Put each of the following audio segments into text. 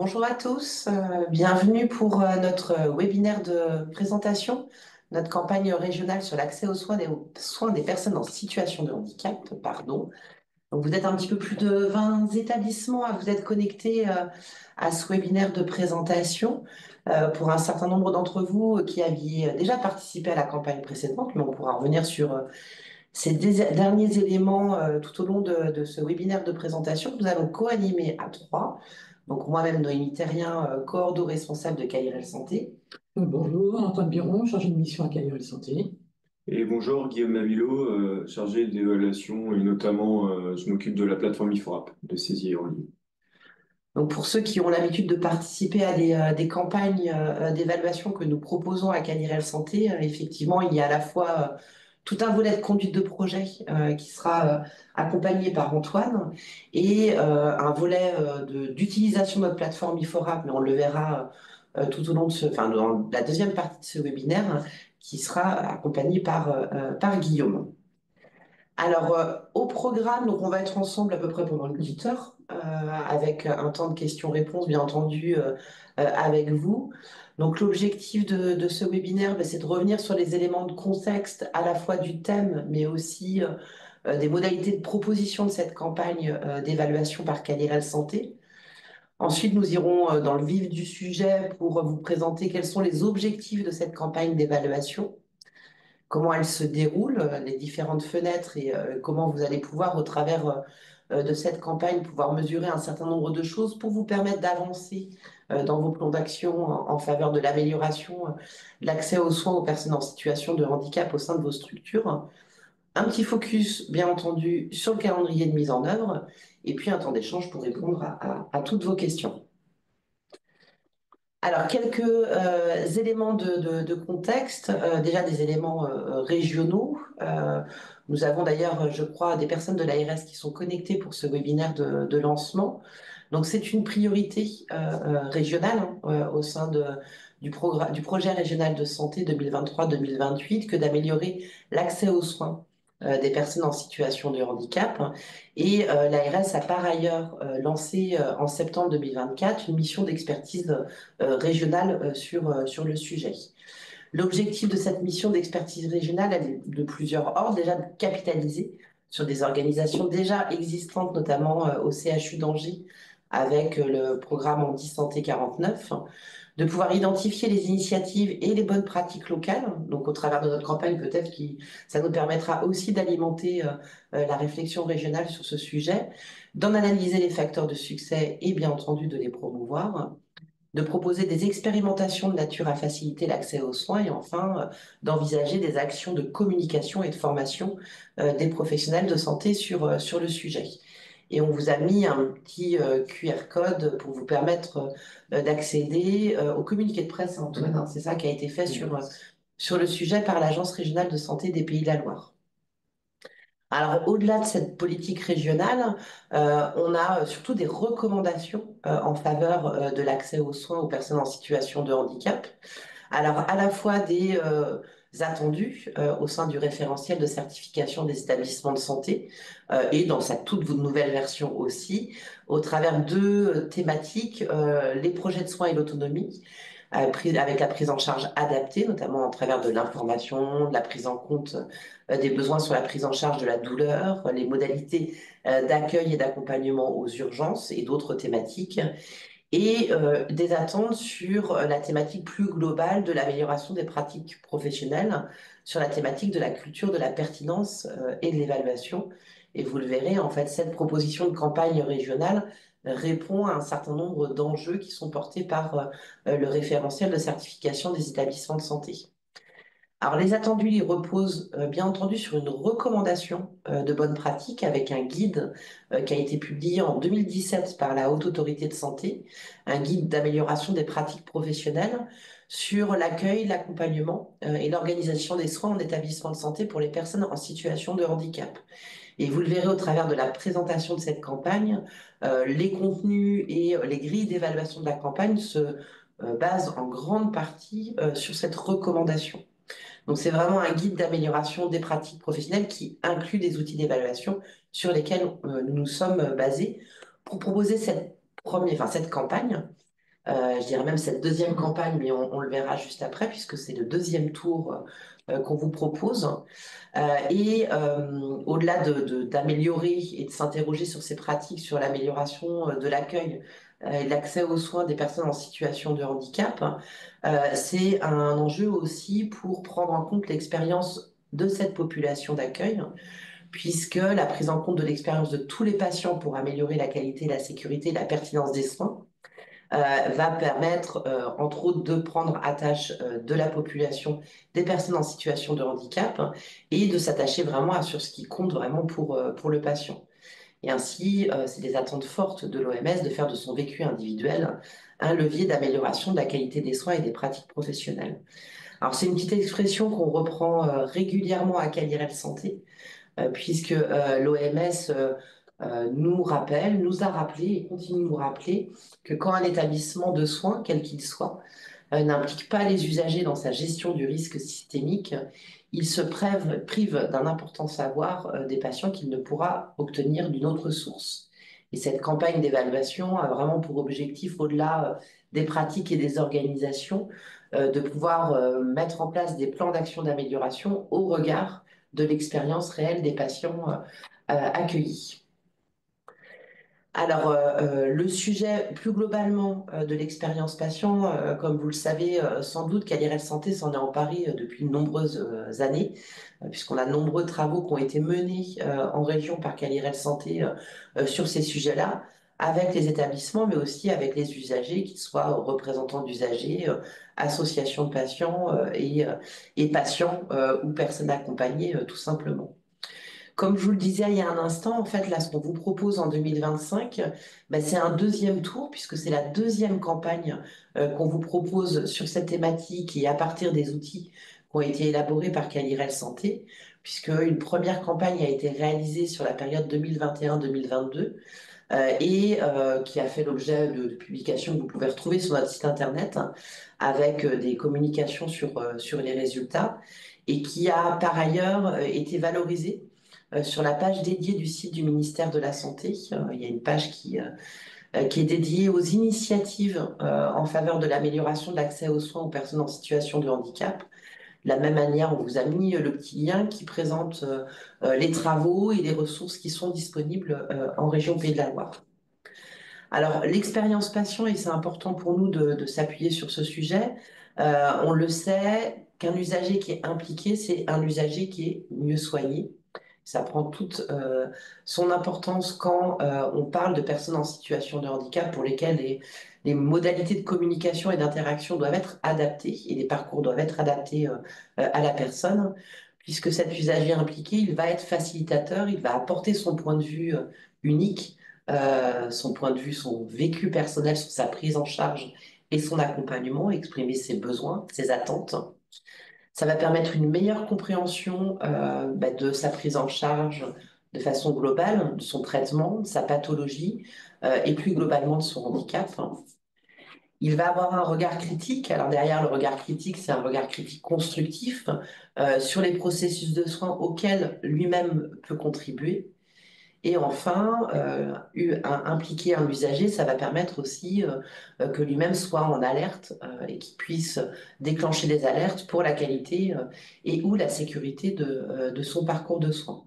Bonjour à tous, bienvenue pour notre webinaire de présentation, notre campagne régionale sur l'accès aux soins des personnes en situation de handicap, pardon. Donc vous êtes un petit peu plus de 20 établissements à vous être connectés à ce webinaire de présentation. Pour un certain nombre d'entre vous qui aviez déjà participé à la campagne précédente, mais on pourra revenir sur ces derniers éléments tout au long de ce webinaire de présentation que nous allons co-animer à trois. Donc moi-même, Noémie Terrien, coordo responsable de KIRL Santé. Bonjour, Antoine Biron, chargé de mission à Calibre Santé. Et bonjour, Guillaume Mavilot, chargé d'évaluation et notamment je m'occupe de la plateforme IFORAP de saisie en ligne. Donc pour ceux qui ont l'habitude de participer à des campagnes d'évaluation que nous proposons à KIRL Santé, effectivement, il y a à la fois tout un volet de conduite de projet qui sera accompagné par Antoine et un volet d'utilisation de notre plateforme IFORAP, mais on le verra tout au long dans la deuxième partie de ce webinaire, qui sera accompagné par Guillaume. Alors, au programme, donc on va être ensemble à peu près pendant une petite heure, avec un temps de questions-réponses, bien entendu, avec vous. Donc, l'objectif de ce webinaire, ben, c'est de revenir sur les éléments de contexte, à la fois du thème, mais aussi des modalités de proposition de cette campagne d'évaluation par Caliral Santé. Ensuite, nous irons dans le vif du sujet pour vous présenter quels sont les objectifs de cette campagne d'évaluation, comment elle se déroule, les différentes fenêtres et comment vous allez pouvoir, au travers de cette campagne, pouvoir mesurer un certain nombre de choses pour vous permettre d'avancer dans vos plans d'action en faveur de l'amélioration de l'accès aux soins aux personnes en situation de handicap au sein de vos structures. Un petit focus, bien entendu, sur le calendrier de mise en œuvre et puis un temps d'échange pour répondre à toutes vos questions. Alors, quelques éléments de contexte, déjà des éléments régionaux. Nous avons d'ailleurs, je crois, des personnes de l'ARS qui sont connectées pour ce webinaire de lancement. Donc, c'est une priorité régionale au sein du projet régional de santé 2023-2028 que d'améliorer l'accès aux soins des personnes en situation de handicap. Et l'ARS a par ailleurs lancé en septembre 2024 une mission d'expertise régionale sur le sujet. L'objectif de cette mission d'expertise régionale elle est de plusieurs ordres. Déjà, de capitaliser sur des organisations déjà existantes, notamment au CHU d'Angers, avec le programme Handi Santé 49, de pouvoir identifier les initiatives et les bonnes pratiques locales. Donc, au travers de notre campagne, peut-être que ça nous permettra aussi d'alimenter la réflexion régionale sur ce sujet, d'en analyser les facteurs de succès et bien entendu de les promouvoir, de proposer des expérimentations de nature à faciliter l'accès aux soins et enfin d'envisager des actions de communication et de formation des professionnels de santé sur le sujet. Et on vous a mis un petit QR code pour vous permettre d'accéder au communiqué de presse, Antoine, hein, c'est ça qui a été fait sur le sujet par l'Agence régionale de santé des Pays de la Loire. Alors, au-delà de cette politique régionale, on a surtout des recommandations en faveur de l'accès aux soins aux personnes en situation de handicap. Alors, à la fois des attendus au sein du référentiel de certification des établissements de santé et dans sa toute nouvelle version aussi, au travers de thématiques, les projets de soins et l'autonomie, avec la prise en charge adaptée, notamment à travers de l'information, de la prise en compte des besoins sur la prise en charge de la douleur, les modalités d'accueil et d'accompagnement aux urgences et d'autres thématiques, et des attentes sur la thématique plus globale de l'amélioration des pratiques professionnelles, sur la thématique de la culture de la pertinence et de l'évaluation. Et vous le verrez, en fait, cette proposition de campagne régionale répond à un certain nombre d'enjeux qui sont portés par le référentiel de certification des établissements de santé. Alors, les attendus, ils reposent bien entendu sur une recommandation de bonne pratique avec un guide qui a été publié en 2017 par la Haute Autorité de Santé, un guide d'amélioration des pratiques professionnelles sur l'accueil, l'accompagnement et l'organisation des soins en établissement de santé pour les personnes en situation de handicap. Et vous le verrez au travers de la présentation de cette campagne, les contenus et les grilles d'évaluation de la campagne se basent en grande partie sur cette recommandation. Donc, c'est vraiment un guide d'amélioration des pratiques professionnelles qui inclut des outils d'évaluation sur lesquels nous nous sommes basés pour proposer cette campagne Je dirais même cette deuxième campagne, mais on le verra juste après, puisque c'est le deuxième tour qu'on vous propose. Au-delà d'améliorer et de s'interroger sur ces pratiques, sur l'amélioration de l'accueil et de l'accès aux soins des personnes en situation de handicap, c'est un enjeu aussi pour prendre en compte l'expérience de cette population d'accueil, puisque la prise en compte de l'expérience de tous les patients pour améliorer la qualité, la sécurité et la pertinence des soins va permettre, entre autres, de prendre attache de la population des personnes en situation de handicap et de s'attacher vraiment sur ce qui compte vraiment pour le patient. Et ainsi, c'est des attentes fortes de l'OMS de faire de son vécu individuel un levier d'amélioration de la qualité des soins et des pratiques professionnelles. Alors, c'est une petite expression qu'on reprend régulièrement à Calirel Santé, puisque l'OMS nous rappelle, nous a rappelé et continue de nous rappeler que quand un établissement de soins, quel qu'il soit, n'implique pas les usagers dans sa gestion du risque systémique, il se prive d'un important savoir des patients qu'il ne pourra obtenir d'une autre source. Et cette campagne d'évaluation a vraiment pour objectif, au-delà des pratiques et des organisations, de pouvoir mettre en place des plans d'action d'amélioration au regard de l'expérience réelle des patients accueillis. Alors, le sujet plus globalement de l'expérience patient, comme vous le savez sans doute, Calirel Santé s'en est emparé depuis de nombreuses années, puisqu'on a de nombreux travaux qui ont été menés en région par Calirel Santé sur ces sujets-là, avec les établissements, mais aussi avec les usagers, qu'ils soient représentants d'usagers, associations de patients et patients ou personnes accompagnées, tout simplement. Comme je vous le disais il y a un instant, en fait, là, ce qu'on vous propose en 2025, ben, c'est un deuxième tour, puisque c'est la deuxième campagne qu'on vous propose sur cette thématique et à partir des outils qui ont été élaborés par Calirel Santé, puisque une première campagne a été réalisée sur la période 2021-2022 qui a fait l'objet de publications que vous pouvez retrouver sur notre site internet avec des communications sur les résultats et qui a par ailleurs été valorisée sur la page dédiée du site du ministère de la Santé. Il y a une page qui est dédiée aux initiatives en faveur de l'amélioration de l'accès aux soins aux personnes en situation de handicap. De la même manière, on vous a mis le petit lien qui présente les travaux et les ressources qui sont disponibles en région Pays de la Loire. Alors, l'expérience patient, et c'est important pour nous de s'appuyer sur ce sujet, on le sait, qu'un usager qui est impliqué, c'est un usager qui est mieux soigné. Ça prend toute son importance quand on parle de personnes en situation de handicap pour lesquelles les modalités de communication et d'interaction doivent être adaptées et les parcours doivent être adaptés à la personne, puisque cet usager impliqué, il va être facilitateur, il va apporter son point de vue unique, son point de vue, son vécu personnel sur sa prise en charge et son accompagnement, exprimer ses besoins, ses attentes. Ça va permettre une meilleure compréhension de sa prise en charge de façon globale, de son traitement, de sa pathologie et plus globalement de son handicap. Il va avoir un regard critique. Alors derrière le regard critique, c'est un regard critique constructif sur les processus de soins auxquels lui-même peut contribuer. Et enfin, impliquer un usager, ça va permettre aussi que lui-même soit en alerte et qu'il puisse déclencher des alertes pour la qualité et ou la sécurité de son parcours de soins.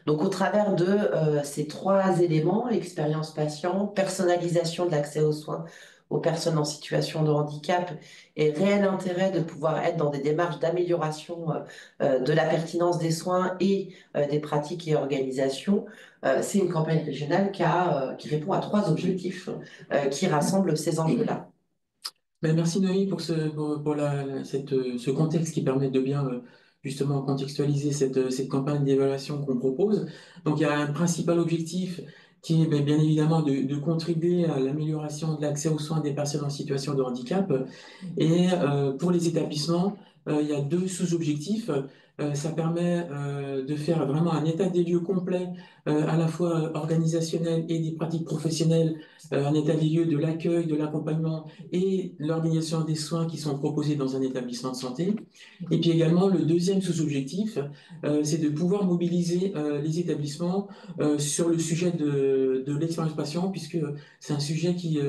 Donc, au travers de ces trois éléments, expérience patient, personnalisation de l'accès aux soins aux personnes en situation de handicap et réel intérêt de pouvoir être dans des démarches d'amélioration de la pertinence des soins et des pratiques et organisations, c'est une campagne régionale qui répond à trois objectifs qui rassemblent ces enjeux-là. Ben, merci Noémie pour ce contexte qui permet de bien justement contextualiser cette campagne d'évaluation qu'on propose. Donc il y a un principal objectif qui est bien évidemment de contribuer à l'amélioration de l'accès aux soins des personnes en situation de handicap. Et pour les établissements, il y a deux sous-objectifs. Ça permet de faire vraiment un état des lieux complet, à la fois organisationnel et des pratiques professionnelles, un état des lieux de l'accueil, de l'accompagnement et l'organisation des soins qui sont proposés dans un établissement de santé. Et puis également, le deuxième sous-objectif, c'est de pouvoir mobiliser les établissements sur le sujet de l'expérience patient, puisque c'est un sujet qui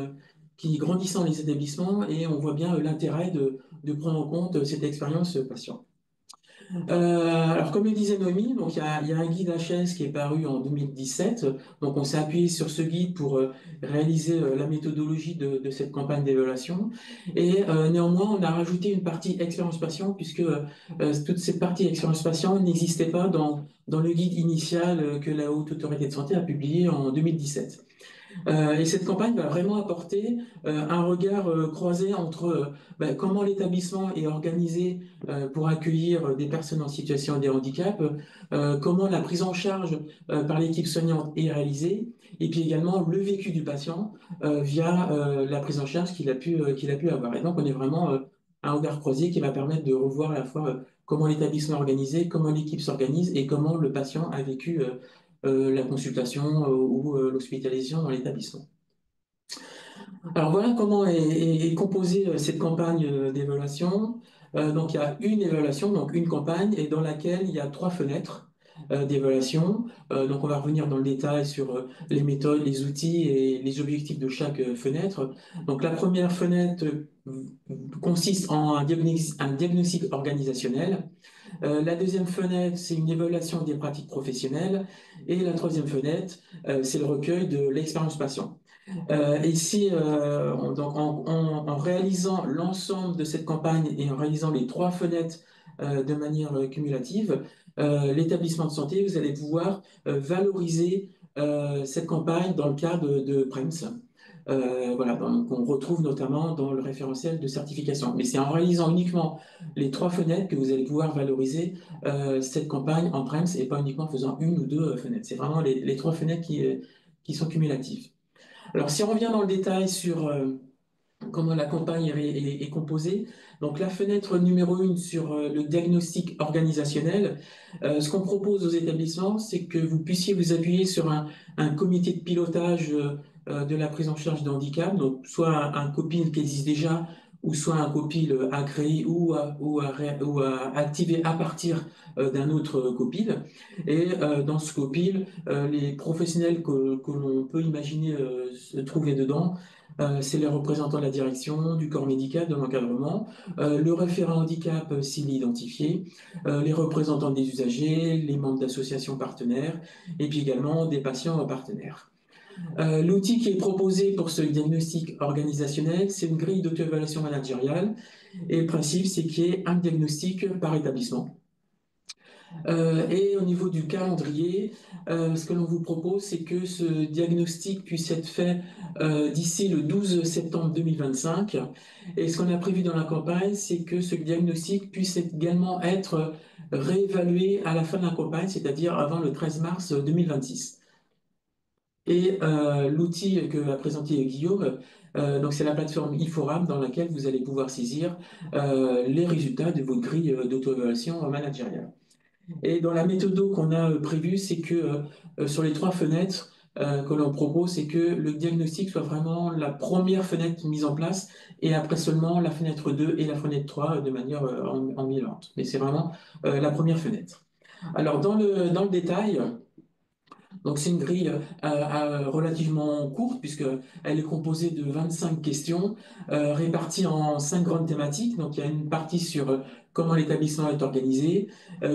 qui grandissent dans les établissements et on voit bien l'intérêt de prendre en compte cette expérience patient. Alors, comme le disait Noémie, donc il y a un guide HS qui est paru en 2017. Donc, on s'est appuyé sur ce guide pour réaliser la méthodologie de cette campagne d'évaluation. Et néanmoins, on a rajouté une partie expérience patient, puisque toute cette partie expérience patient n'existait pas dans le guide initial que la Haute Autorité de Santé a publié en 2017. Et cette campagne va vraiment apporter un regard croisé entre comment l'établissement est organisé pour accueillir des personnes en situation de handicap, comment la prise en charge par l'équipe soignante est réalisée, et puis également le vécu du patient via la prise en charge qu'il a pu avoir. Et donc, on est vraiment un regard croisé qui va permettre de revoir à la fois comment l'établissement est organisé, comment l'équipe s'organise et comment le patient a vécu la consultation ou l'hospitalisation dans l'établissement. Alors voilà comment est composée cette campagne d'évaluation. Donc il y a une évaluation, donc une campagne, et dans laquelle il y a 3 fenêtres d'évaluation. Donc on va revenir dans le détail sur les méthodes, les outils et les objectifs de chaque fenêtre. Donc la première fenêtre consiste en un diagnostic organisationnel. La deuxième fenêtre, c'est une évaluation des pratiques professionnelles. Et la troisième fenêtre, c'est le recueil de l'expérience patient. Ici, donc en réalisant l'ensemble de cette campagne et en réalisant les 3 fenêtres de manière cumulative, l'établissement de santé, vous allez pouvoir valoriser cette campagne dans le cadre de PREMS. Voilà, donc on retrouve notamment dans le référentiel de certification. Mais c'est en réalisant uniquement les 3 fenêtres que vous allez pouvoir valoriser cette campagne en PREMS et pas uniquement en faisant une ou deux fenêtres. C'est vraiment les 3 fenêtres qui sont cumulatives. Alors, si on revient dans le détail sur comment la campagne est composée, donc la fenêtre numéro 1 sur le diagnostic organisationnel, ce qu'on propose aux établissements, c'est que vous puissiez vous appuyer sur un comité de pilotage de la prise en charge de handicap, donc soit un COPIL qui existe déjà, ou soit un COPIL à créer ou à activer à partir d'un autre COPIL. Et dans ce COPIL, les professionnels que l'on peut imaginer se trouver dedans, c'est les représentants de la direction, du corps médical, de l'encadrement, le référent handicap s'il est identifié, les représentants des usagers, les membres d'associations partenaires, et puis également des patients partenaires. L'outil qui est proposé pour ce diagnostic organisationnel, c'est une grille d'auto-évaluation managériale, et le principe, c'est qu'il y ait un diagnostic par établissement. Et au niveau du calendrier, ce que l'on vous propose, c'est que ce diagnostic puisse être fait d'ici le 12 septembre 2025. Et ce qu'on a prévu dans la campagne, c'est que ce diagnostic puisse également être réévalué à la fin de la campagne, c'est-à-dire avant le 13 mars 2026. Et l'outil que va présenter Guillaume, donc c'est la plateforme IFORAM dans laquelle vous allez pouvoir saisir les résultats de votre grille d'auto-évaluation managériale. Et dans la méthode qu'on a prévue, c'est que sur les 3 fenêtres que l'on propose, c'est que le diagnostic soit vraiment la première fenêtre mise en place et après seulement la fenêtre 2 et la fenêtre 3 de manière ambulante. Mais c'est vraiment la première fenêtre. Alors dans le détail, donc c'est une grille relativement courte puisqu'elle est composée de 25 questions réparties en 5 grandes thématiques. Donc il y a une partie sur comment l'établissement est organisé,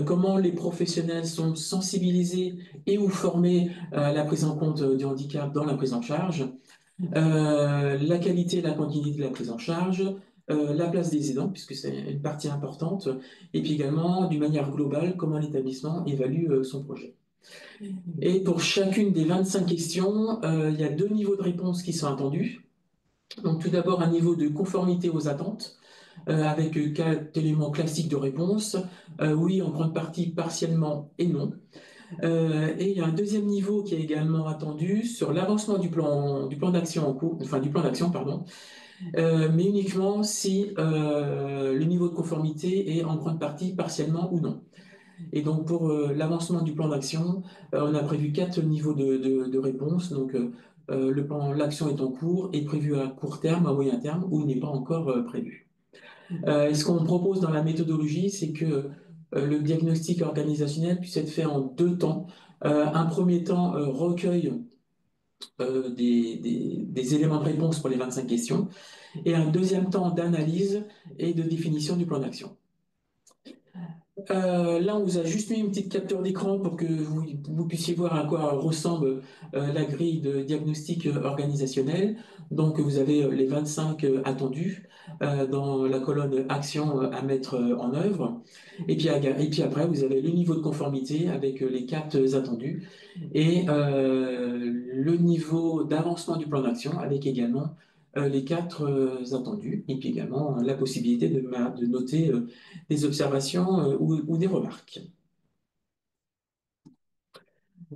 comment les professionnels sont sensibilisés et ou formés à la prise en compte du handicap dans la prise en charge, la qualité et la quantité de la prise en charge, la place des aidants, puisque c'est une partie importante, et puis également, d'une manière globale, comment l'établissement évalue son projet. Et pour chacune des 25 questions, il y a 2 niveaux de réponse qui sont attendus. Donc tout d'abord, un niveau de conformité aux attentes, avec 4 éléments classiques de réponse, oui, en grande partie, partiellement et non. Et il y a un deuxième niveau qui est également attendu sur l'avancement du plan d'action en cours, enfin du plan d'action, pardon, mais uniquement si le niveau de conformité est en grande partie partiellement ou non. Et donc pour l'avancement du plan d'action, on a prévu 4 niveaux de réponse. Donc l'action est en cours, est prévue à court terme, à moyen terme, ou n'est pas encore prévue. Et ce qu'on propose dans la méthodologie, c'est que le diagnostic organisationnel puisse être fait en 2 temps. Un premier temps recueil des éléments de réponse pour les 25 questions, et un deuxième temps d'analyse et de définition du plan d'action. Là, on vous a juste mis une petite capture d'écran pour que vous puissiez voir à quoi ressemble la grille de diagnostic organisationnel. Donc, vous avez les 25 attendus dans la colonne action à mettre en œuvre. Et puis après, vous avez le niveau de conformité avec les 4 attendus et le niveau d'avancement du plan d'action avec également les 4 attendus, et puis également la possibilité de noter des observations ou des remarques.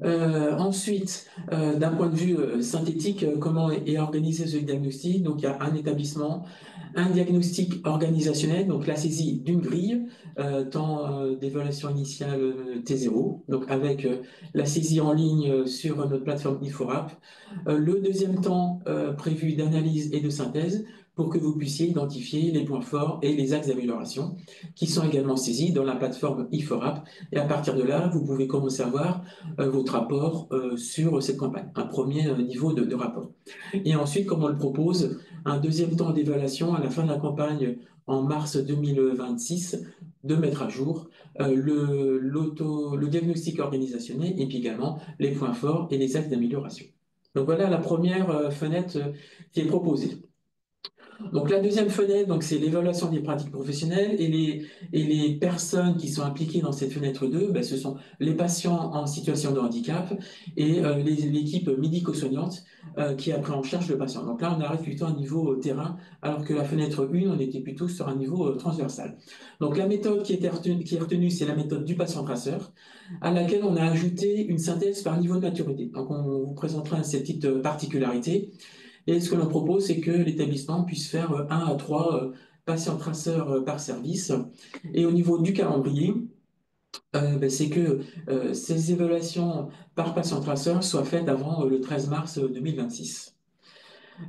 Ensuite, d'un point de vue synthétique, comment est organisé ce diagnostic? Donc, il y a un établissement, un diagnostic organisationnel, donc la saisie d'une grille, temps d'évaluation initiale T0, donc avec la saisie en ligne sur notre plateforme IFORAP. Le deuxième temps prévu d'analyse et de synthèse pour que vous puissiez identifier les points forts et les axes d'amélioration qui sont également saisis dans la plateforme IFORAP. Et à partir de là, vous pouvez commencer à voir votre rapport sur cette campagne, un premier niveau de rapport. Et ensuite, comme on le propose, un deuxième temps d'évaluation à la fin de la campagne en mars 2026, de mettre à jour le diagnostic organisationnel et puis également les points forts et les axes d'amélioration. Donc voilà la première fenêtre qui est proposée. Donc la deuxième fenêtre, c'est l'évaluation des pratiques professionnelles et les personnes qui sont impliquées dans cette fenêtre 2, ce sont les patients en situation de handicap et l'équipe médico-soignante qui a pris en charge le patient. Donc là, on arrive plutôt à un niveau terrain, alors que la fenêtre 1, on était plutôt sur un niveau transversal. Donc la méthode qui est retenue, c'est la méthode du patient traceur, à laquelle on a ajouté une synthèse par niveau de maturité. Donc on vous présentera ces petites particularités. Et ce que l'on propose, c'est que l'établissement puisse faire 1 à 3 patients traceurs par service. Et au niveau du calendrier, c'est que ces évaluations par patient traceur soient faites avant le 13 mars 2026.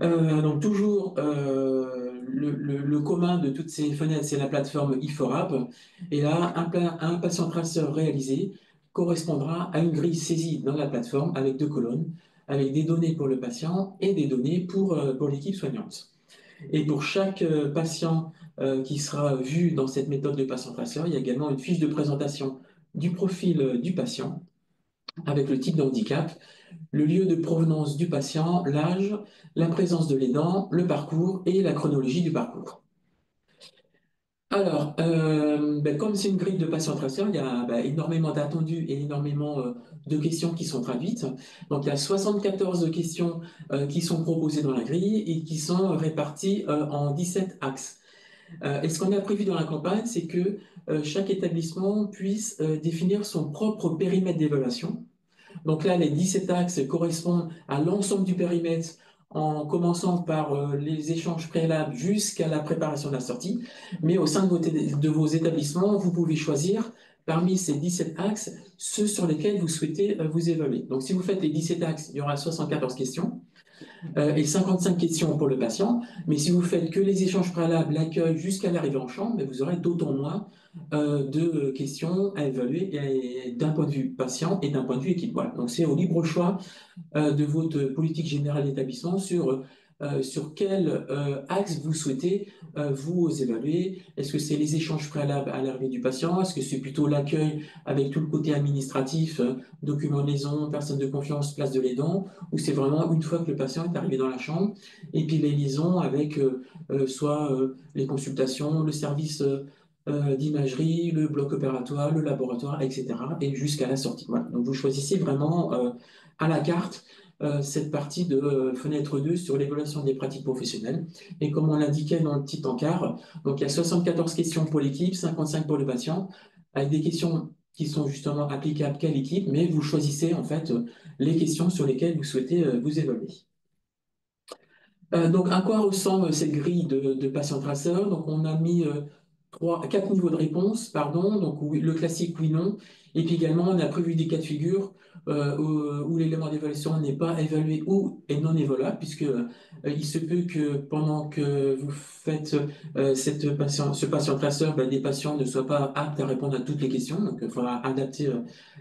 Donc toujours le commun de toutes ces fenêtres, c'est la plateforme IFORAP. Et là, un patient traceur réalisé correspondra à une grille saisie dans la plateforme avec 2 colonnes, avec des données pour le patient et des données pour l'équipe soignante. Et pour chaque patient qui sera vu dans cette méthode de patient traceur, il y a également une fiche de présentation du profil du patient avec le type de handicap, le lieu de provenance du patient, l'âge, la présence de l'aidant, le parcours et la chronologie du parcours. Alors, comme c'est une grille de patient traceur, il y a énormément d'attendus et énormément de questions qui sont traduites. Donc, il y a 74 questions qui sont proposées dans la grille et qui sont réparties en 17 axes. Et ce qu'on a prévu dans la campagne, c'est que chaque établissement puisse définir son propre périmètre d'évaluation. Donc là, les 17 axes correspondent à l'ensemble du périmètre en commençant par les échanges préalables jusqu'à la préparation de la sortie. Mais au sein de vos établissements, vous pouvez choisir parmi ces 17 axes ceux sur lesquels vous souhaitez vous évaluer. Donc si vous faites les 17 axes, il y aura 74 questions. Et 55 questions pour le patient. Mais si vous faites que les échanges préalables, l'accueil jusqu'à l'arrivée en chambre, vous aurez d'autant moins de questions à évaluer d'un point de vue patient et d'un point de vue équipe. Voilà. Donc c'est au libre choix de votre politique générale d'établissement sur quel axe vous souhaitez vous évaluer. Est-ce que c'est les échanges préalables à l'arrivée du patient? Est-ce que c'est plutôt l'accueil avec tout le côté administratif, documents de liaison, personne de confiance, place de l'aidant? Ou c'est vraiment une fois que le patient est arrivé dans la chambre et puis les liaisons avec soit les consultations, le service d'imagerie, le bloc opératoire, le laboratoire, etc. et jusqu'à la sortie. Voilà. Donc vous choisissez vraiment à la carte cette partie de fenêtre 2 sur l'évaluation des pratiques professionnelles. Et comme on l'indiquait dans le petit encart, donc il y a 74 questions pour l'équipe, 55 pour le patient, avec des questions qui sont justement applicables qu'à l'équipe, mais vous choisissez en fait les questions sur lesquelles vous souhaitez vous évaluer. Donc à quoi ressemble cette grille de patient traceur? Donc on a mis 4 niveaux de réponse, pardon, donc oui, le classique oui-non, et puis également on a prévu des cas de figure où l'élément d'évaluation n'est pas évalué ou est non évaluable, puisque il se peut que pendant que vous faites ce patient traceur, des patients ne soient pas aptes à répondre à toutes les questions, donc il faudra adapter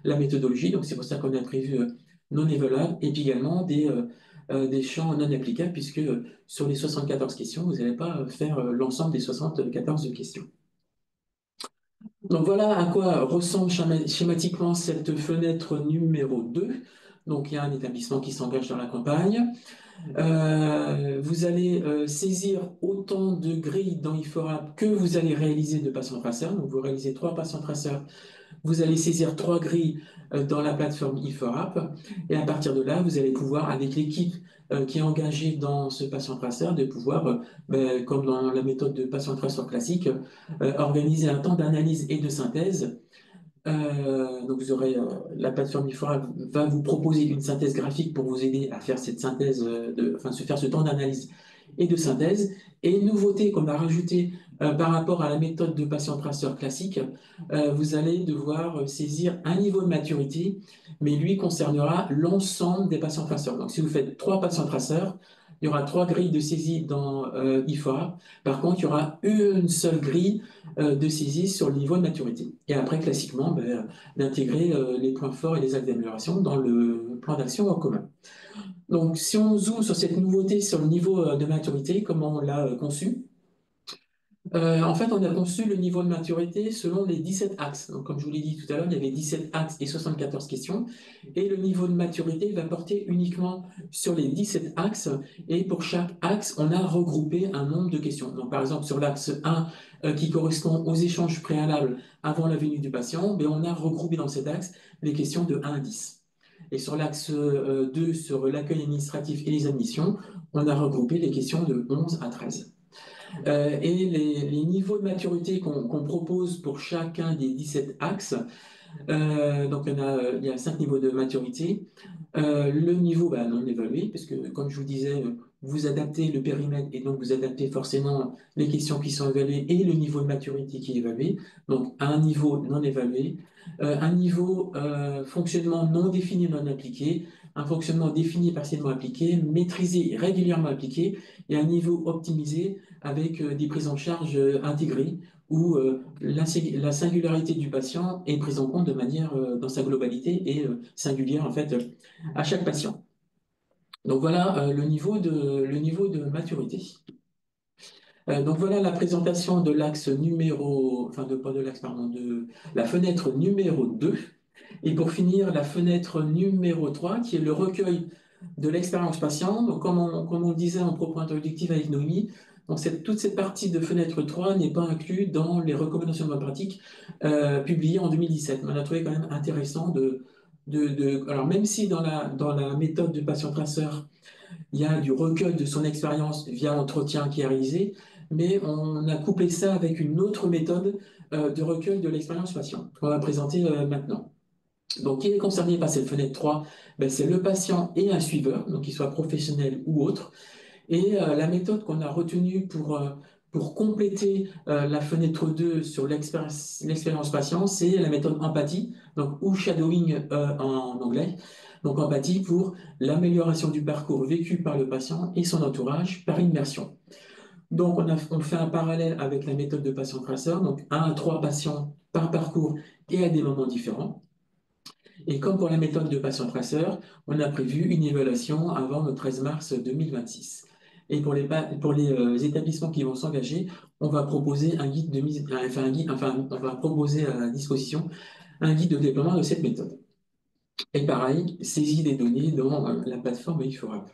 la méthodologie, donc c'est pour ça qu'on a prévu non évaluables et puis également des champs non applicables, puisque sur les 74 questions, vous n'allez pas faire l'ensemble des 74 questions. Donc voilà à quoi ressemble schématiquement cette fenêtre numéro 2. Donc il y a un établissement qui s'engage dans la campagne. Vous allez saisir autant de grilles dans IFORAP que vous allez réaliser de patients traceurs. Donc vous réalisez 3 patients traceurs, vous allez saisir 3 grilles dans la plateforme IFORAP. Et à partir de là, vous allez pouvoir, avec l'équipe qui est engagée dans ce patient traceur, de pouvoir, comme dans la méthode de patient traceur classique, organiser un temps d'analyse et de synthèse. Donc vous aurez la plateforme IFORAP va vous proposer une synthèse graphique pour vous aider à faire cette synthèse, enfin se faire ce temps d'analyse et de synthèse. Et une nouveauté qu'on a rajoutée par rapport à la méthode de patient traceur classique, vous allez devoir saisir un niveau de maturité, mais lui concernera l'ensemble des patients traceurs. Donc si vous faites 3 patients traceurs, il y aura 3 grilles de saisie dans IFORAP. Par contre, il y aura une seule grille de saisie sur le niveau de maturité. Et après, classiquement, d'intégrer les points forts et les axes d'amélioration dans le plan d'action en commun. Donc, si on zoome sur cette nouveauté sur le niveau de maturité, comment on l'a conçu, en fait, on a conçu le niveau de maturité selon les 17 axes. Donc, comme je vous l'ai dit tout à l'heure, il y avait 17 axes et 74 questions. Et le niveau de maturité va porter uniquement sur les 17 axes. Et pour chaque axe, on a regroupé un nombre de questions. Donc, par exemple, sur l'axe 1, qui correspond aux échanges préalables avant la venue du patient, on a regroupé dans cet axe les questions de 1 à 10. Et sur l'axe 2, sur l'accueil administratif et les admissions, on a regroupé les questions de 11 à 13. Et les niveaux de maturité qu'on propose pour chacun des 17 axes, donc il y a 5 niveaux de maturité. Le niveau non évalué, parce que comme je vous disais, vous adaptez le périmètre et donc vous adaptez forcément les questions qui sont évaluées et le niveau de maturité qui est évalué. Donc un niveau non évalué, un niveau fonctionnement non défini non appliqué, un fonctionnement défini partiellement appliqué, maîtrisé régulièrement appliqué, et un niveau optimisé avec des prises en charge intégrées où la singularité du patient est prise en compte de manière dans sa globalité et singulière en fait à chaque patient. Donc voilà le niveau de maturité. Donc voilà la présentation de l'axe numéro, enfin pas de l'axe, pardon, de la fenêtre numéro 2. Et pour finir, la fenêtre numéro 3, qui est le recueil de l'expérience patient. Donc comme on le disait en propos introductif avec Noémie, donc toute cette partie de fenêtre 3 n'est pas inclue dans les recommandations de bonne pratique publiées en 2017. Mais on a trouvé quand même intéressant alors même si dans la méthode de patient traceur, il y a du recueil de son expérience via l'entretien qui est réalisé, mais on a couplé ça avec une autre méthode de recueil de l'expérience patient qu'on va présenter maintenant. Donc, qui est concerné par cette fenêtre 3? C'est le patient et un suiveur, donc qu'il soit professionnel ou autre. Et la méthode qu'on a retenue pour compléter la fenêtre 2 sur l'expérience patient, c'est la méthode empathie, donc, ou shadowing en anglais. Donc, empathie pour l'amélioration du parcours vécu par le patient et son entourage par immersion. Donc, on fait un parallèle avec la méthode de patient traceur, donc 1 à 3 patients par parcours et à des moments différents. Et comme pour la méthode de patient traceur, on a prévu une évaluation avant le 13 mars 2026. Et pour les établissements qui vont s'engager, on va proposer on va proposer à la disposition un guide de déploiement de cette méthode. Et pareil, saisie des données dans la plateforme IFORAP.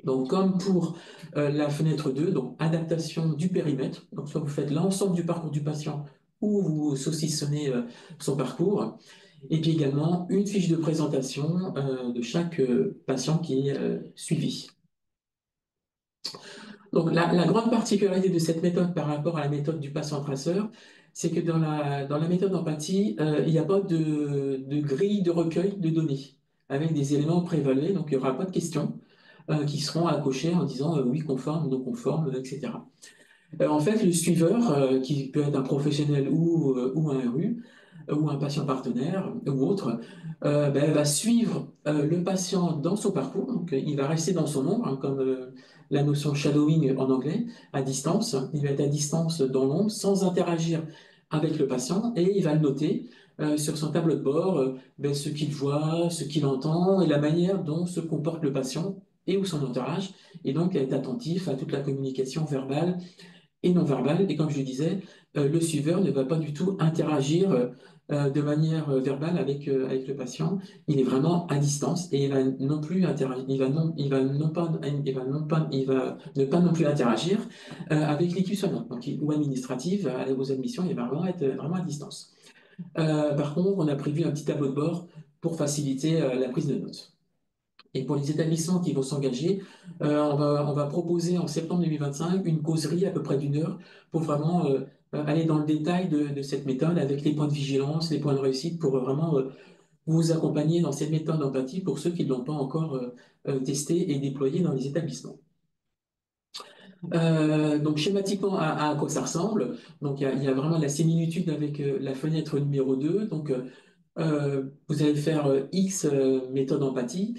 Donc, comme pour la fenêtre 2, donc adaptation du périmètre, donc soit vous faites l'ensemble du parcours du patient ou vous saucissonnez son parcours, et puis également une fiche de présentation de chaque patient qui est suivi. Donc, la grande particularité de cette méthode par rapport à la méthode du patient traceur, c'est que dans la méthode d'empathie, il n'y a pas de grille de recueil de données avec des éléments préévalués, donc il n'y aura pas de questions qui seront à cocher en disant oui, conforme, non conforme, etc. En fait, le suiveur, qui peut être un professionnel ou un RU, ou un patient partenaire ou autre, va suivre le patient dans son parcours. Donc, il va rester dans son ombre, comme la notion shadowing en anglais, à distance. Il va être à distance dans l'ombre sans interagir avec le patient et il va le noter sur son tableau de bord ce qu'il voit, ce qu'il entend et la manière dont se comporte le patient et ou son entourage, et donc être attentif à toute la communication verbale et non verbale. Et comme je le disais, le suiveur ne va pas du tout interagir de manière verbale avec le patient. Il est vraiment à distance et il va non plus interagir, il va non pas, il va non pas, il va ne pas non plus interagir avec l'équipe soignante, donc, ou administrative, aux admissions, il va vraiment être vraiment à distance. Par contre, on a prévu un petit tableau de bord pour faciliter la prise de notes. Et pour les établissements qui vont s'engager, on va proposer en septembre 2025 une causerie à peu près d'une heure pour vraiment aller dans le détail de cette méthode avec les points de vigilance, les points de réussite pour vraiment vous accompagner dans cette méthode d'empathie pour ceux qui ne l'ont pas encore testée et déployée dans les établissements. Donc schématiquement, à quoi ça ressemble? Donc il y a vraiment la similitude avec la fenêtre numéro 2. Donc vous allez faire X méthodes d'empathie.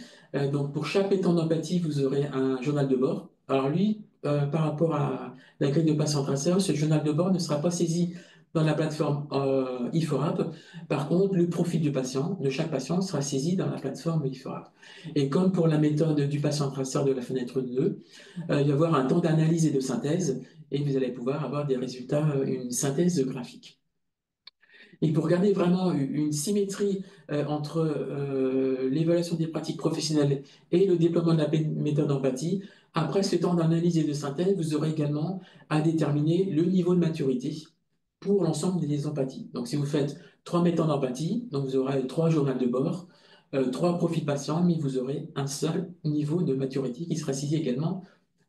Donc pour chaque méthode d'empathie, vous aurez un journal de bord. Alors lui, par rapport à l'accueil de patients traceurs, ce journal de bord ne sera pas saisi dans la plateforme IFORAP. Par contre, le profil du patient, de chaque patient, sera saisi dans la plateforme IFORAP. Et comme pour la méthode du patient traceur de la fenêtre 2, il va y avoir un temps d'analyse et de synthèse, et vous allez pouvoir avoir des résultats, une synthèse graphique. Et pour garder vraiment une symétrie entre l'évaluation des pratiques professionnelles et le déploiement de la méthode d'empathie, après ce temps d'analyse et de synthèse, vous aurez également à déterminer le niveau de maturité pour l'ensemble des empathies. Donc si vous faites 3 méthodes d'empathie, donc vous aurez 3 journaux de bord, 3 profils patients, mais vous aurez un seul niveau de maturité qui sera saisi également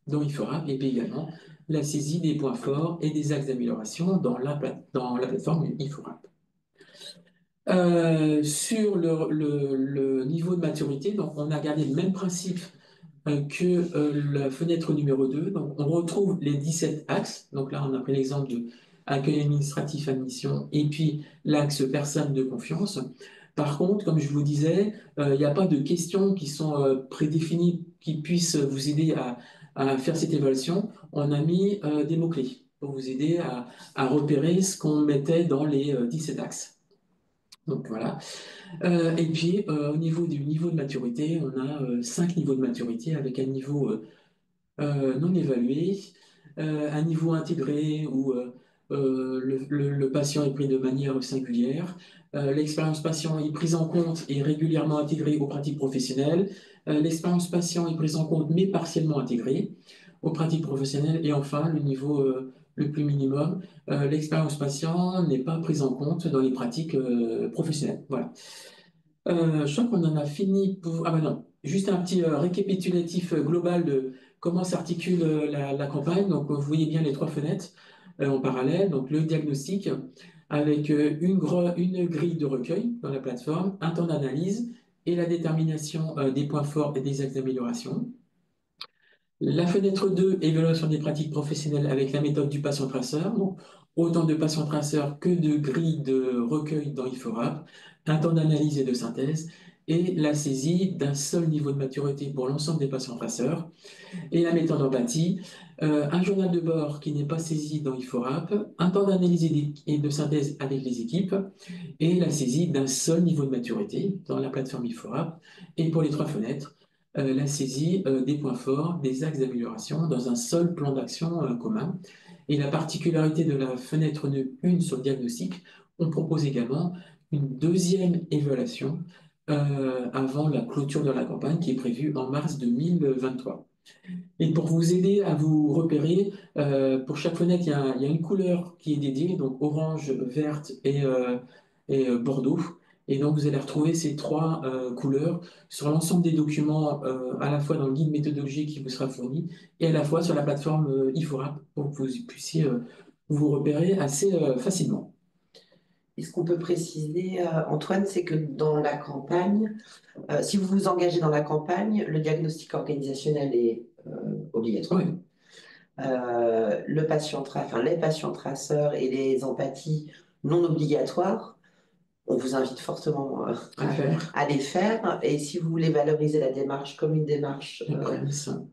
dans IFORAP, et puis également la saisie des points forts et des axes d'amélioration dans la plateforme IFORAP. Sur le niveau de maturité, donc on a gardé le même principe que la fenêtre numéro 2. Donc on retrouve les 17 axes. Donc là, on a pris l'exemple de accueil administratif, admission, et puis l'axe personne de confiance. Par contre, comme je vous disais, il n'y a pas de questions qui sont prédéfinies qui puissent vous aider à faire cette évaluation. On a mis des mots-clés pour vous aider à repérer ce qu'on mettait dans les 17 axes. Donc voilà. Et puis au niveau du niveau de maturité, on a 5 niveaux de maturité avec un niveau non évalué, un niveau intégré où le patient est pris de manière singulière, l'expérience patient est prise en compte et régulièrement intégrée aux pratiques professionnelles, l'expérience patient est prise en compte mais partiellement intégrée aux pratiques professionnelles, et enfin le niveau le plus minimum, l'expérience patient n'est pas prise en compte dans les pratiques professionnelles. Voilà. Je crois qu'on en a fini pour... Ah ben non, juste un petit récapitulatif global de comment s'articule la campagne. Donc vous voyez bien les 3 fenêtres en parallèle. Donc le diagnostic avec une grille de recueil dans la plateforme, un temps d'analyse et la détermination des points forts et des axes d'amélioration. La fenêtre 2, évaluation des pratiques professionnelles avec la méthode du patient traceur. Donc, autant de patients traceurs que de grilles de recueil dans IFORAP, un temps d'analyse et de synthèse, et la saisie d'un seul niveau de maturité pour l'ensemble des patients traceurs. Et la méthode d'empathie, un journal de bord qui n'est pas saisi dans IFORAP, un temps d'analyse et de synthèse avec les équipes, et la saisie d'un seul niveau de maturité dans la plateforme IFORAP. Et pour les 3 fenêtres, la saisie des points forts, des axes d'amélioration dans un seul plan d'action commun. Et la particularité de la fenêtre 1 sur le diagnostic, on propose également une deuxième évaluation avant la clôture de la campagne qui est prévue en mars 2023. Et pour vous aider à vous repérer, pour chaque fenêtre, il y a une couleur qui est dédiée, donc orange, verte et bordeaux. Et donc, vous allez retrouver ces 3 couleurs sur l'ensemble des documents, à la fois dans le guide méthodologique qui vous sera fourni, et à la fois sur la plateforme IFORAP, pour que vous puissiez vous repérer assez facilement. Et ce qu'on peut préciser, Antoine, c'est que dans la campagne, si vous vous engagez dans la campagne, le diagnostic organisationnel est obligatoire. Oui. Les patients traceurs et les empathies non obligatoires, on vous invite fortement à les faire. Et si vous voulez valoriser la démarche comme une démarche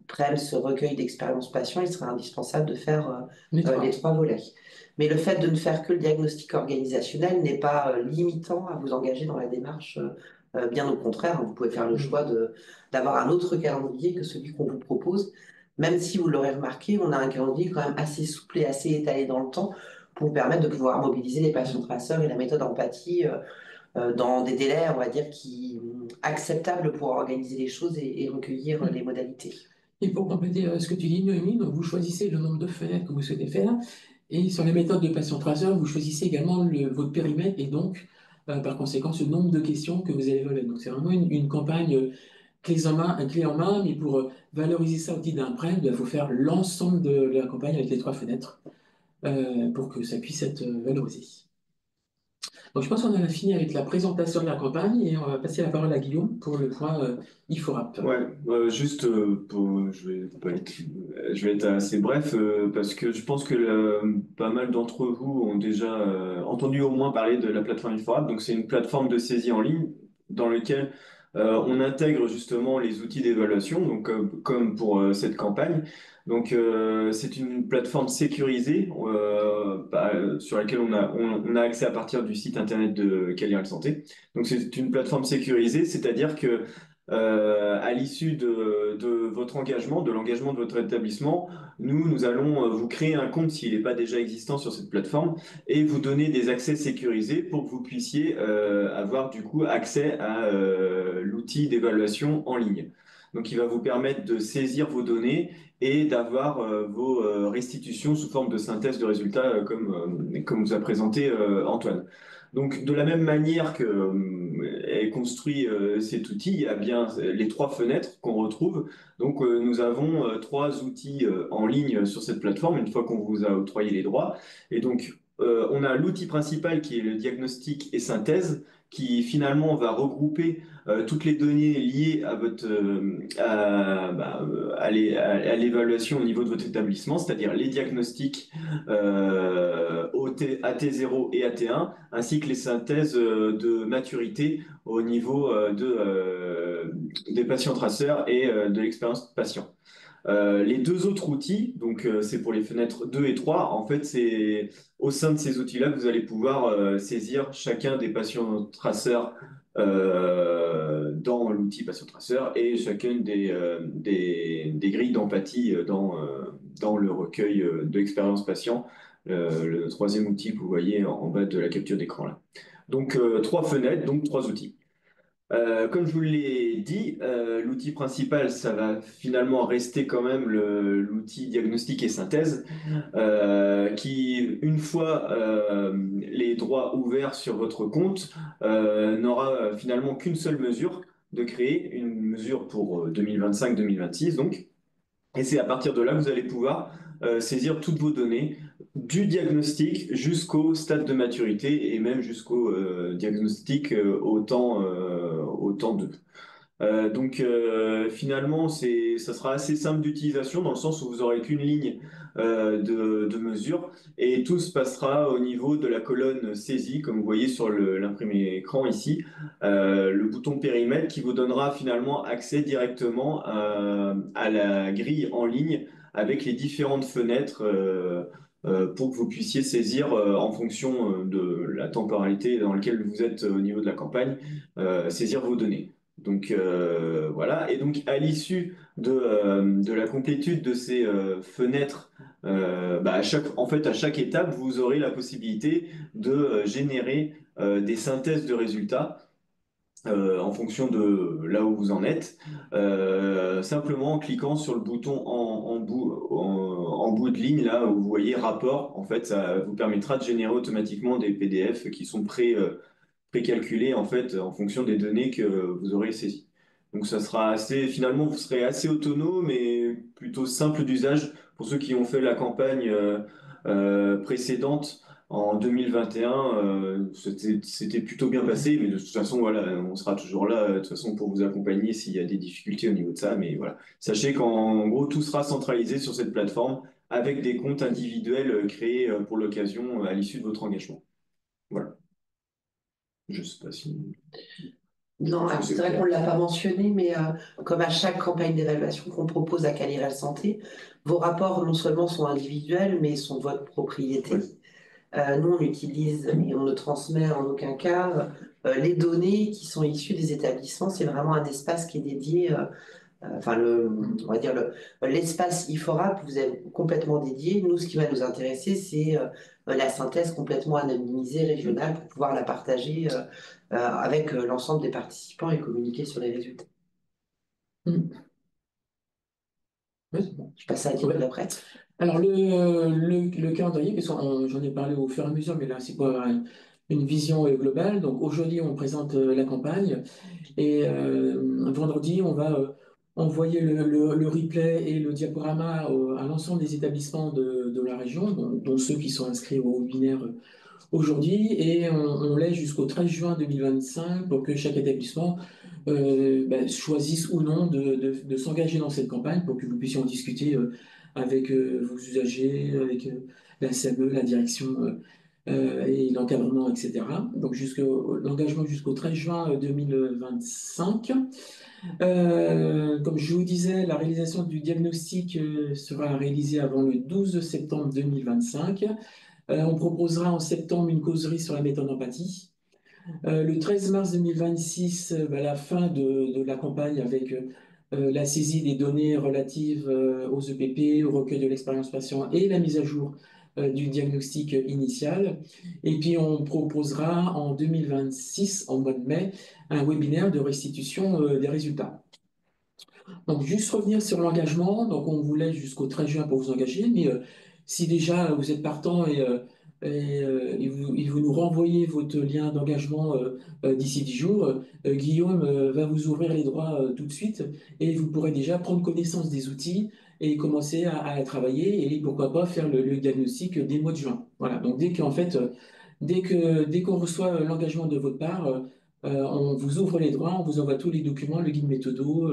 PREMS, ce recueil d'expérience patient, il sera indispensable de faire les 3 volets. Mais le fait de ne faire que le diagnostic organisationnel n'est pas limitant à vous engager dans la démarche. Bien au contraire, vous pouvez faire le choix d'avoir un autre calendrier que celui qu'on vous propose. Même si vous l'aurez remarqué, on a un calendrier quand même assez souple et assez étalé dans le temps pour vous permettre de pouvoir mobiliser les patients traceurs et la méthode empathie dans des délais, on va dire, acceptables pour organiser les choses et recueillir les modalités. Et pour compléter ce que tu dis, Noémie, donc vous choisissez le nombre de fenêtres que vous souhaitez faire. Et sur les méthodes de patient traceur, vous choisissez également votre périmètre et donc, par conséquent, le nombre de questions que vous allez évaluer. Donc, c'est vraiment une campagne clé en main, mais pour valoriser ça au titre d'un prêt, il faut faire l'ensemble de la campagne avec les 3 fenêtres pour que ça puisse être valorisé. Donc, je pense qu'on en a fini avec la présentation de la campagne et on va passer la parole à Guillaume pour le point IFORAP. Ouais, juste je vais être assez bref parce que je pense que pas mal d'entre vous ont déjà entendu au moins parler de la plateforme IFORAP. Donc, c'est une plateforme de saisie en ligne dans laquelle on intègre justement les outils d'évaluation, donc comme pour cette campagne. Donc, c'est une plateforme sécurisée sur laquelle on a accès à partir du site internet de Caliral Santé. Donc, c'est une plateforme sécurisée, c'est-à-dire que à l'issue de votre engagement, de l'engagement de votre établissement, nous allons vous créer un compte s'il n'est pas déjà existant sur cette plateforme et vous donner des accès sécurisés pour que vous puissiez avoir du coup accès à l'outil d'évaluation en ligne. Donc, il va vous permettre de saisir vos données et d'avoir vos restitutions sous forme de synthèse de résultats comme vous a présenté Antoine. Donc, de la même manière que est construit cet outil, il y a bien les 3 fenêtres qu'on retrouve. Donc, nous avons 3 outils en ligne sur cette plateforme une fois qu'on vous a octroyé les droits. Et donc, on a l'outil principal qui est le diagnostic et synthèse, qui finalement va regrouper toutes les données liées à à l'évaluation au niveau de votre établissement, c'est-à-dire les diagnostics AT0 et AT1, ainsi que les synthèses de maturité au niveau des patients traceurs et de l'expérience patient. Les 2 autres outils, donc c'est pour les fenêtres 2 et 3, en fait c'est au sein de ces outils-là que vous allez pouvoir saisir chacun des patients traceurs dans l'outil patient traceur et chacune des grilles d'empathie dans le recueil de l'expérience patient, le 3e outil que vous voyez en bas de la capture d'écran là. Donc 3 fenêtres, donc 3 outils. Comme je vous l'ai dit, l'outil principal, ça va finalement rester quand même l'outil diagnostic et synthèse, qui, une fois les droits ouverts sur votre compte, n'aura finalement qu'une seule mesure de créer, une mesure pour 2025-2026 donc. Et c'est à partir de là que vous allez pouvoir saisir toutes vos données, du diagnostic jusqu'au stade de maturité et même jusqu'au diagnostic au temps 2. Donc finalement, ça sera assez simple d'utilisation dans le sens où vous n'aurez qu'une ligne de mesure et tout se passera au niveau de la colonne saisie, comme vous voyez sur l'imprimé écran ici, le bouton périmètre qui vous donnera finalement accès directement à la grille en ligne avec les différentes fenêtres pour que vous puissiez saisir en fonction de la temporalité dans laquelle vous êtes au niveau de la campagne, saisir vos données. Donc voilà, et donc à l'issue de la complétude de ces fenêtres, à chaque étape, vous aurez la possibilité de générer des synthèses de résultats en fonction de là où vous en êtes, simplement en cliquant sur le bouton en bout de ligne, là où vous voyez rapport, en fait, ça vous permettra de générer automatiquement des PDF qui sont précalculés en fait en fonction des données que vous aurez saisies. Donc ça sera finalement vous serez assez autonome et plutôt simple d'usage pour ceux qui ont fait la campagne précédente en 2021. C'était plutôt bien passé, mais de toute façon voilà, on sera toujours là de toute façon pour vous accompagner s'il y a des difficultés au niveau de ça. Mais voilà, sachez qu'en gros tout sera centralisé sur cette plateforme avec des comptes individuels créés pour l'occasion à l'issue de votre engagement. Voilà. Je sais pas si... Non, c'est vrai qu'on ne l'a pas mentionné, mais comme à chaque campagne d'évaluation qu'on propose à Caliral Santé, vos rapports non seulement sont individuels, mais sont de votre propriété. Ouais. Nous, on utilise et on ne transmet en aucun cas les données qui sont issues des établissements. C'est vraiment un espace qui est dédié, enfin, on va dire l'espace IFORAP vous est complètement dédié. Nous, ce qui va nous intéresser, c'est la synthèse complètement anonymisée régionale pour pouvoir la partager avec l'ensemble des participants et communiquer sur les résultats. Mm. Ouais, c'est bon. Je passe à Diego d'après. Alors, le calendrier, parce que j'en ai parlé au fur et à mesure, mais là, c'est pas une vision globale. Donc, aujourd'hui, on présente la campagne et vendredi, on va envoyer le replay et le diaporama à l'ensemble des établissements de la région, dont ceux qui sont inscrits au webinaire aujourd'hui, et on laisse jusqu'au 13 juin 2025 pour que chaque établissement choisisse ou non de s'engager dans cette campagne pour que vous puissiez en discuter avec vos usagers, avec la CME, la direction et l'encadrement, etc. Donc l'engagement jusqu'au 13 juin 2025. Comme je vous disais, la réalisation du diagnostic sera réalisée avant le 12 septembre 2025. On proposera en septembre une causerie sur la méthode empathie. Le 13 mars 2026, la fin de la campagne avec la saisie des données relatives aux EPP, au recueil de l'expérience patient et la mise à jour du diagnostic initial. Et puis on proposera en 2026, en mois de mai, un webinaire de restitution des résultats. Donc juste revenir sur l'engagement, donc on vous laisse jusqu'au 13 juin pour vous engager, mais si déjà vous êtes partant et vous nous renvoyez votre lien d'engagement d'ici 10 jours, Guillaume va vous ouvrir les droits tout de suite et vous pourrez déjà prendre connaissance des outils et commencer à travailler et pourquoi pas faire le diagnostic dès le mois de juin. Voilà, donc dès qu'on reçoit l'engagement de votre part, on vous ouvre les droits, on vous envoie tous les documents, le guide méthodo,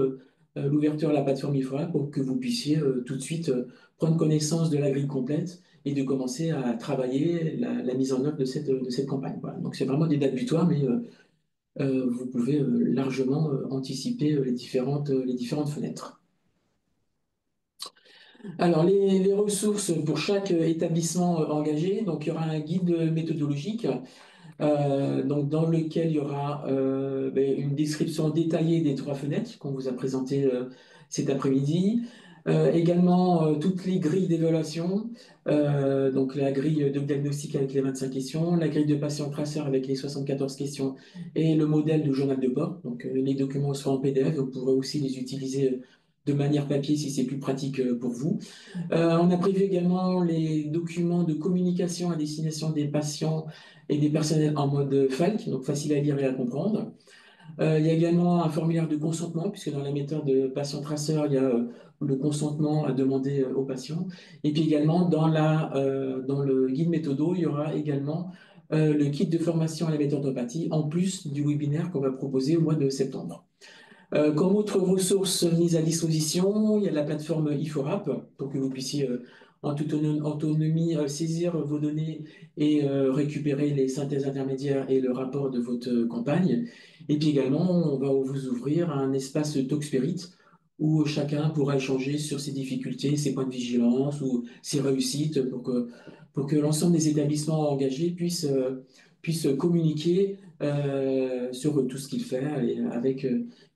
l'ouverture à la plateforme IFOA pour que vous puissiez tout de suite prendre connaissance de la grille complète et de commencer à travailler la mise en œuvre de cette campagne. Voilà. Donc c'est vraiment des dates butoirs, mais vous pouvez largement anticiper les différentes fenêtres. Alors les ressources pour chaque établissement engagé, donc il y aura un guide méthodologique donc dans lequel il y aura une description détaillée des 3 fenêtres qu'on vous a présentées cet après-midi. Également, toutes les grilles d'évaluation, donc la grille de diagnostic avec les 25 questions, la grille de patient traceur avec les 74 questions et le modèle de journal de bord. Donc, les documents seront en PDF, vous pourrez aussi les utiliser de manière papier si c'est plus pratique pour vous. On a prévu également les documents de communication à destination des patients et des personnels en mode FALC, donc facile à lire et à comprendre. Il y a également un formulaire de consentement, puisque dans la méthode de patient traceur, il y a le consentement à demander aux patients. Et puis également, dans le guide méthodo, il y aura également le kit de formation à la méthode empathie, en plus du webinaire qu'on va proposer au mois de septembre. Comme autre ressource mise à disposition, il y a la plateforme IFORAP pour que vous puissiez en toute autonomie saisir vos données et récupérer les synthèses intermédiaires et le rapport de votre campagne. Et puis également, on va vous ouvrir un espace Talkspirit où chacun pourra échanger sur ses difficultés, ses points de vigilance ou ses réussites pour que l'ensemble des établissements engagés puissent communiquer sur tout ce qu'il fait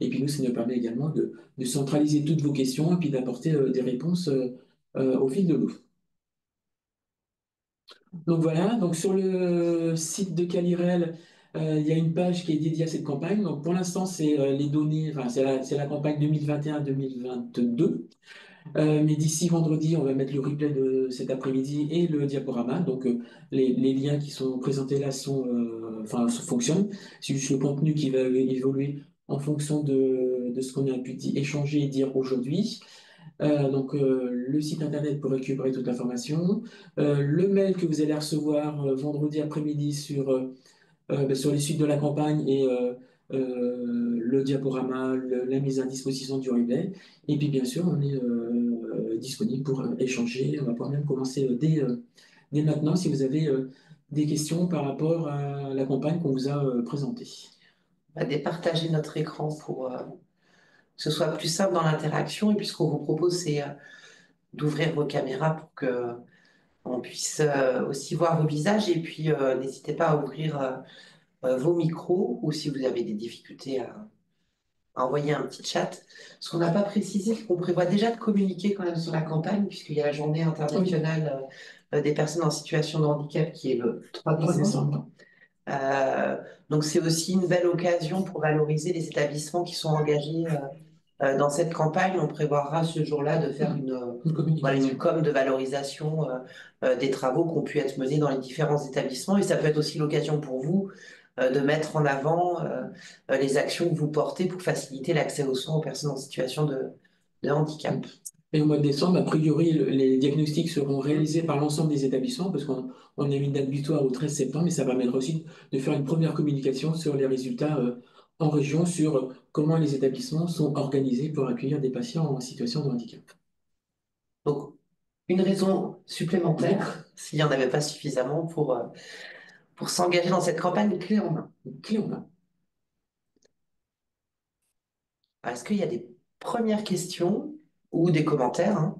et puis nous, ça nous permet également de centraliser toutes vos questions et puis d'apporter des réponses au fil de l'eau. Donc voilà, donc sur le site de Calirel, il y a une page qui est dédiée à cette campagne. Donc pour l'instant, c'est les données, enfin c'est la campagne 2021-2022. Mais d'ici vendredi, on va mettre le replay de cet après-midi et le diaporama. Donc les liens qui sont présentés là fonctionnent. C'est juste le contenu qui va évoluer en fonction de ce qu'on a pu échanger et dire aujourd'hui. Donc le site internet pour récupérer toute l'information. Le mail que vous allez recevoir vendredi après-midi sur les suites de la campagne et le diaporama, la mise à disposition du replay. Et puis, bien sûr, on est disponible pour échanger. On va pouvoir même commencer dès maintenant si vous avez des questions par rapport à la campagne qu'on vous a présentée. On va départager notre écran pour que ce soit plus simple dans l'interaction. Et puis, ce qu'on vous propose, c'est d'ouvrir vos caméras pour que on puisse aussi voir vos visages. Et puis, n'hésitez pas à ouvrir vos micros ou si vous avez des difficultés à envoyer un petit chat. Ce qu'on n'a pas précisé, c'est qu'on prévoit déjà de communiquer quand même sur la campagne, puisqu'il y a la journée Oui, internationale des personnes en situation de handicap qui est le 3 3 décembre. décembre. Euh, donc c'est aussi une belle occasion pour valoriser les établissements qui sont engagés dans cette campagne. On prévoira ce jour-là de faire Une voilà, communication. une com de valorisation des travaux qui ont pu être menés dans les différents établissements. Et ça peut être aussi l'occasion pour vous de mettre en avant les actions que vous portez pour faciliter l'accès aux soins aux personnes en situation de handicap. Et au mois de décembre, a priori, les diagnostics seront réalisés par l'ensemble des établissements parce qu'on a mis une date butoir au 13 septembre, mais ça va permettre aussi de faire une première communication sur les résultats en région, sur comment les établissements sont organisés pour accueillir des patients en situation de handicap. Donc, une raison supplémentaire, s'il n'y en avait pas suffisamment, pour s'engager dans cette campagne clé en main. Clé en main. Alors, est-ce qu'il y a des premières questions ou des commentaires, hein?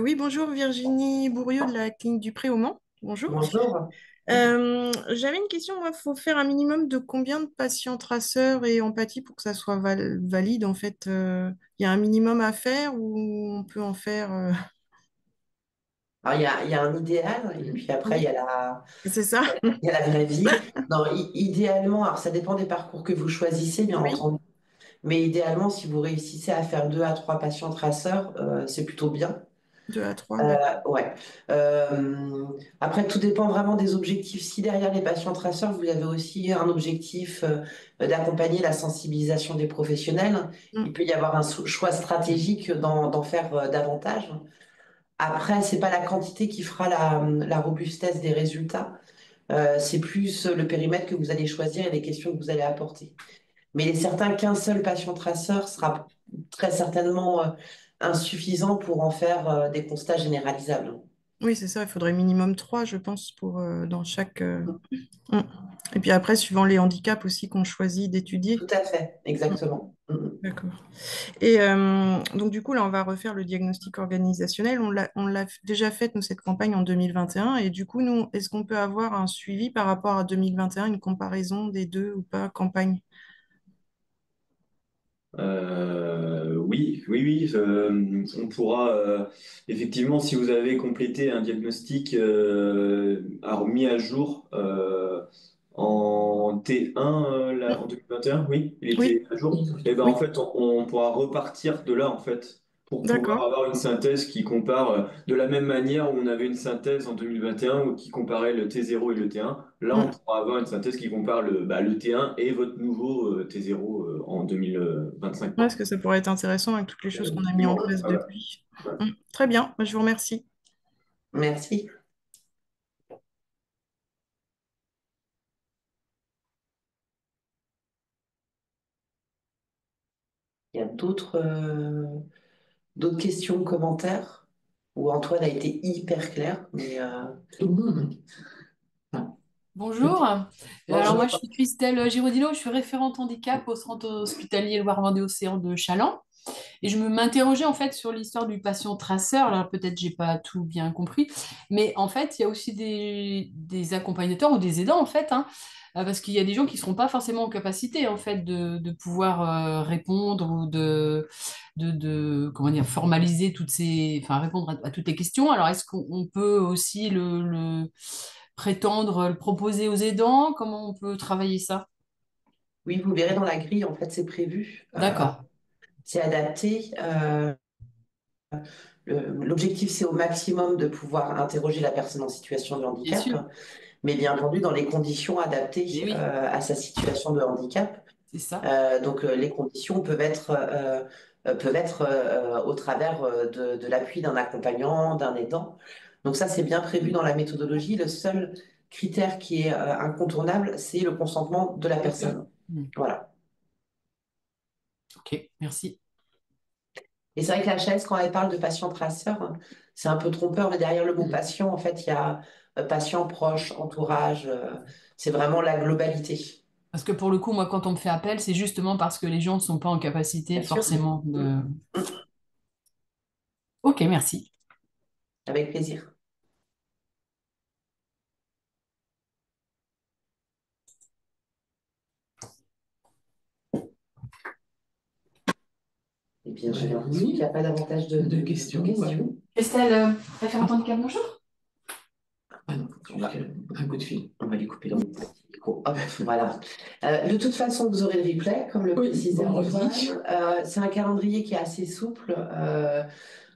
Oui, bonjour Virginie Bourriot de la clinique du Pré au Mans. Bonjour. Bonjour. J'avais une question, il faut faire un minimum de combien de patients traceurs et empathie pour que ça soit valide en fait. Il y a un minimum à faire ou on peut en faire Alors, il y a un idéal, et puis après, Oui, c'est ça. il y a la vraie vie. Non, idéalement, alors ça dépend des parcours que vous choisissez, bien Oui, entendu. Mais idéalement, si vous réussissez à faire 2 à 3 patients traceurs, c'est plutôt bien. 2 à 3, d'accord. Ouais. Euh, Après, tout dépend vraiment des objectifs. Si derrière les patients traceurs, vous avez aussi un objectif d'accompagner la sensibilisation des professionnels, Mm. il peut y avoir un choix stratégique d'en faire davantage. Après, c'est pas la quantité qui fera la robustesse des résultats, c'est plus le périmètre que vous allez choisir et les questions que vous allez apporter. Mais il est certain qu'un seul patient traceur sera très certainement insuffisant pour en faire des constats généralisables. Oui, c'est ça, il faudrait minimum 3, je pense, pour dans chaque. Mm. Et puis après, suivant les handicaps aussi qu'on choisit d'étudier. Tout à fait, Mm. exactement. Mhm. D'accord. Et donc, du coup, là, on va refaire le diagnostic organisationnel. On l'a déjà fait, nous, cette campagne en 2021. Et du coup, nous, est-ce qu'on peut avoir un suivi par rapport à 2021, une comparaison des deux ou pas, campagne? Oui, oui, oui. On pourra effectivement, si vous avez complété un diagnostic mis à jour en T1 là, en Mm. 2021, oui, il Oui, était à jour. Et ben en oui, fait, on pourra repartir de là en fait pour pouvoir d'accord. avoir une synthèse qui compare de la même manière où on avait une synthèse en 2021 ou qui comparait le T0 et le T1. Là, on Mm. pourra avoir une synthèse qui compare le T1 et votre nouveau T0 en 2025. Ouais, parce que ça pourrait être intéressant avec toutes les choses qu'on a mis en Effectivement, place voilà. depuis. Mm. Très bien, bah, je vous remercie. Merci. Il y a d'autres questions, commentaires, où Antoine a été hyper clair, mais Tout le monde. Ah, Bonjour. Alors moi, je bonjour. suis Christelle Girodino, je suis référente handicap au centre hospitalier Loire-Vendée-Océan de Challans. Et je m'interrogeais en fait sur l'histoire du patient traceur. Alors peut-être j'ai pas tout bien compris, mais en fait, il y a aussi des accompagnateurs ou des aidants en fait, hein, parce qu'il y a des gens qui seront pas forcément en capacité en fait de pouvoir répondre ou comment dire, formaliser enfin répondre à toutes les questions. Alors est-ce qu'on peut aussi le prétendre, le proposer aux aidants? Comment on peut travailler ça? Oui, vous verrez dans la grille, en fait, c'est prévu. D'accord, C'est adapté. L'objectif, c'est au maximum de pouvoir interroger la personne en situation de bien sûr. handicap, mais bien entendu dans les conditions Et adaptées oui, à sa situation de handicap. c'est ça. Donc les conditions peuvent être au travers de l'appui d'un accompagnant, d'un aidant. Donc ça, c'est bien prévu dans la méthodologie. Le seul critère qui est incontournable, c'est le consentement de la personne. Hmm. Voilà. Ok, merci. Et c'est vrai que la HAS, quand elle parle de patient traceur, c'est un peu trompeur, mais derrière le mot mhm. patient, en fait, il y a patient proche, entourage. C'est vraiment la globalité. Parce que pour le coup, moi, quand on me fait appel, c'est justement parce que les gens ne sont pas en capacité Bien sûr. forcément Mm. de... Mm. Ok, merci. Avec plaisir. bien, j'ai Ouais, l'impression qu'il n'y a pas davantage de questions. Ouais. Estelle, référente handicap, bonjour. Ah non, un coup de fil. On va lui couper le micro. Hop, voilà. De toute façon, vous aurez le replay, comme le Oui, précisait vendredi. Antoine. C'est un calendrier qui est assez souple.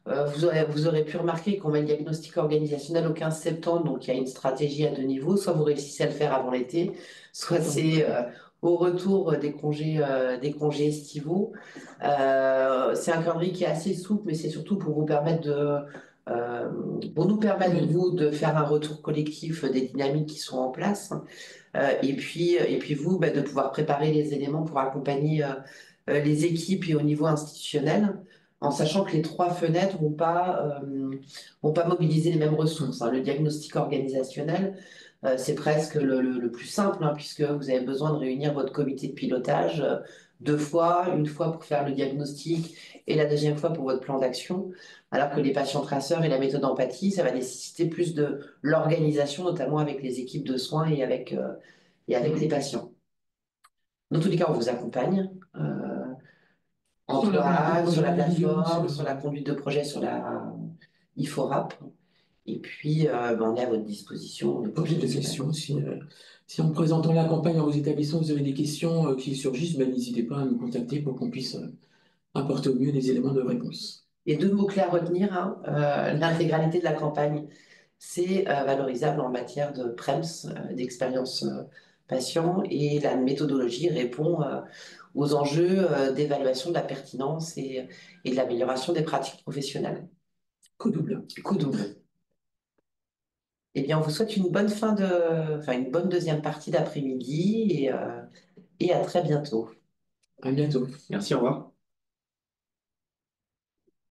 Vous aurez pu remarquer qu'on met le diagnostic organisationnel au 15 septembre, donc il y a une stratégie à deux niveaux. Soit vous réussissez à le faire avant l'été, soit c'est au retour des congés estivaux. C'est un calendrier qui est assez souple, mais c'est surtout pour vous permettre euh, pour nous permettre, vous, de faire un retour collectif des dynamiques qui sont en place. Et puis vous, bah, de pouvoir préparer les éléments pour accompagner les équipes et au niveau institutionnel, en sachant que les trois fenêtres vont pas mobiliser les mêmes ressources, hein. Le diagnostic organisationnel, c'est presque le plus simple, hein, puisque vous avez besoin de réunir votre comité de pilotage deux fois, une fois pour faire le diagnostic et la deuxième fois pour votre plan d'action, alors que les patients traceurs et la méthode empathie, ça va nécessiter plus de l'organisation, notamment avec les équipes de soins et avec les patients. Dans tous les cas, on vous accompagne. Antoine, sur la plateforme, sur la conduite de projet, sur la IFORAP. Et puis, on est à votre disposition. Poser des questions. Si en présentant la campagne dans vos établissements, vous avez des questions qui surgissent, ben, n'hésitez pas à nous contacter pour qu'on puisse apporter au mieux des éléments de réponse. Et deux mots-clés à retenir, hein, l'intégralité de la campagne, c'est valorisable en matière de PREMS, d'expérience patient, et la méthodologie répond aux enjeux d'évaluation de la pertinence et de l'amélioration des pratiques professionnelles. Coup double. Coup double. Eh bien, on vous souhaite une bonne une bonne deuxième partie d'après-midi et à très bientôt. À bientôt. Merci, au revoir.